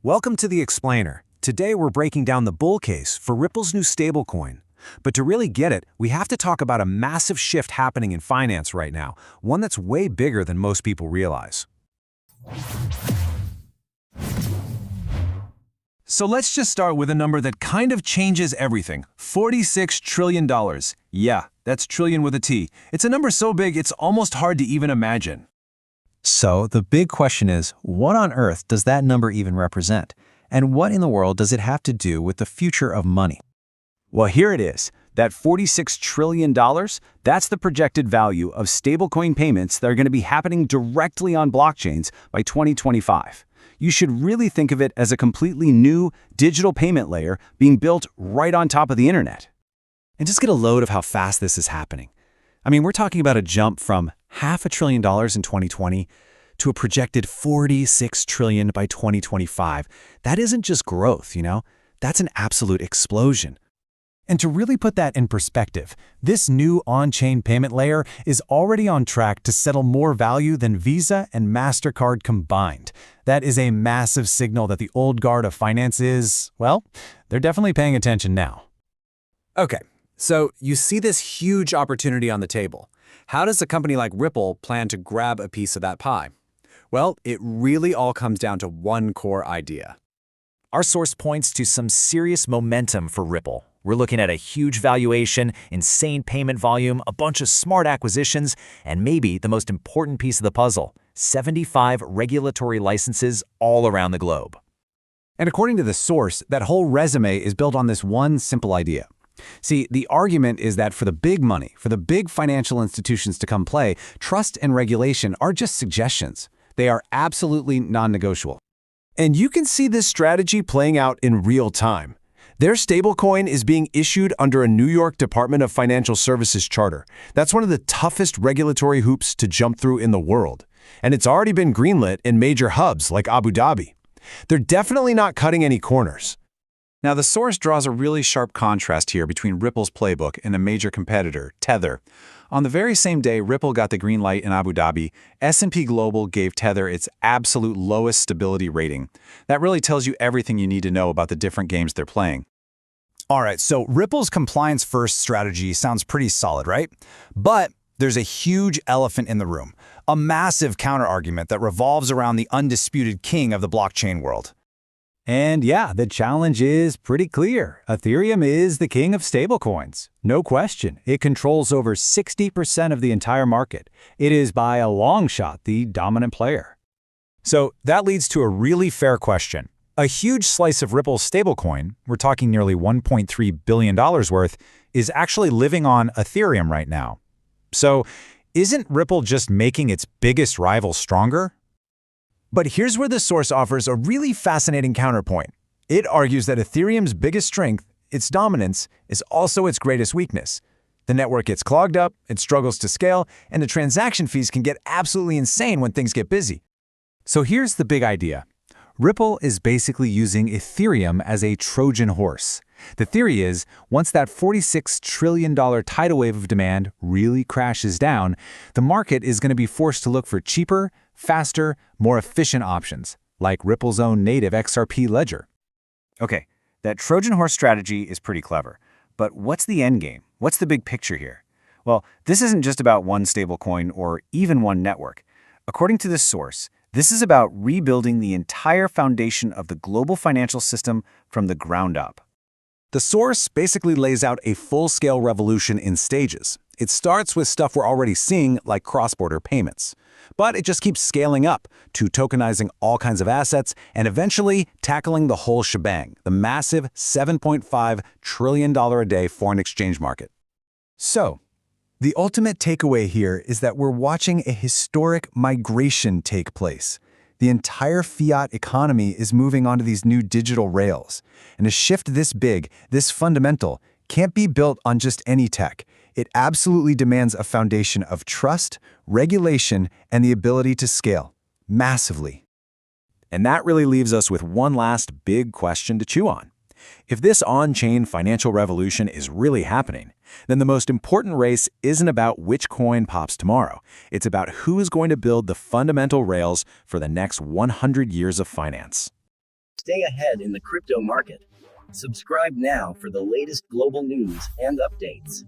Welcome to The Explainer. Today we're breaking down the bull case for Ripple's new stablecoin. But to really get it, we have to talk about a massive shift happening in finance right now, one that's way bigger than most people realize. So let's just start with a number that kind of changes everything. $46 trillion. Yeah, that's trillion with a T. It's a number so big it's almost hard to even imagine. So the big question is, what on earth does that number even represent? And what in the world does it have to do with the future of money? Well, here it is. That $46 trillion, that's the projected value of stablecoin payments that are going to be happening directly on blockchains by 2025. You should really think of it as a completely new digital payment layer being built right on top of the internet. And just get a load of how fast this is happening. I mean, we're talking about a jump from $500 billion in 2020 to a projected $46 trillion by 2025. That isn't just growth, That's an absolute explosion. And to really put that in perspective, this new on-chain payment layer is already on track to settle more value than Visa and MasterCard combined. That is a massive signal that the old guard of finance is, well, they're definitely paying attention now. Okay, so you see this huge opportunity on the table. How does a company like Ripple plan to grab a piece of that pie? Well, it really all comes down to one core idea. Our source points to some serious momentum for Ripple. We're looking at a huge valuation, insane payment volume, a bunch of smart acquisitions, and maybe the most important piece of the puzzle, 75 regulatory licenses all around the globe. And according to the source, that whole resume is built on this one simple idea. See, the argument is that for the big money, for the big financial institutions to come play, trust and regulation are just suggestions. They are absolutely non-negotiable. And you can see this strategy playing out in real time. Their stablecoin is being issued under a New York Department of Financial Services charter. That's one of the toughest regulatory hoops to jump through in the world. And it's already been greenlit in major hubs like Abu Dhabi. They're definitely not cutting any corners. Now, the source draws a really sharp contrast here between Ripple's playbook and a major competitor, Tether. On the very same day Ripple got the green light in Abu Dhabi, S&P Global gave Tether its absolute lowest stability rating. That really tells you everything you need to know about the different games they're playing. All right, so Ripple's compliance-first strategy sounds pretty solid, right? But there's a huge elephant in the room, a massive counterargument that revolves around the undisputed king of the blockchain world. And yeah, the challenge is pretty clear. Ethereum is the king of stablecoins. No question. It controls over 60% of the entire market. It is by a long shot the dominant player. So that leads to a really fair question. A huge slice of Ripple's stablecoin, we're talking nearly $1.3 billion worth, is actually living on Ethereum right now. So isn't Ripple just making its biggest rival stronger? But here's where the source offers a really fascinating counterpoint. It argues that Ethereum's biggest strength, its dominance, is also its greatest weakness. The network gets clogged up, it struggles to scale, and the transaction fees can get absolutely insane when things get busy. So here's the big idea. Ripple is basically using Ethereum as a Trojan horse. The theory is, once that $46 trillion tidal wave of demand really crashes down, the market is going to be forced to look for cheaper, faster, more efficient options, like Ripple's own native XRP Ledger. Okay, that Trojan horse strategy is pretty clever. But what's the endgame? What's the big picture here? Well, this isn't just about one stablecoin or even one network. According to this source, this is about rebuilding the entire foundation of the global financial system from the ground up. The source basically lays out a full-scale revolution in stages. It starts with stuff we're already seeing, like cross-border payments. But it just keeps scaling up to tokenizing all kinds of assets and eventually tackling the whole shebang, the massive $7.5 trillion a day foreign exchange market. So, the ultimate takeaway here is that we're watching a historic migration take place. The entire fiat economy is moving onto these new digital rails. And a shift this big, this fundamental, can't be built on just any tech. It absolutely demands a foundation of trust, regulation, and the ability to scale massively. And that really leaves us with one last big question to chew on. If this on-chain financial revolution is really happening, then the most important race isn't about which coin pops tomorrow. It's about who is going to build the fundamental rails for the next 100 years of finance. Stay ahead in the crypto market. Subscribe now for the latest global news and updates.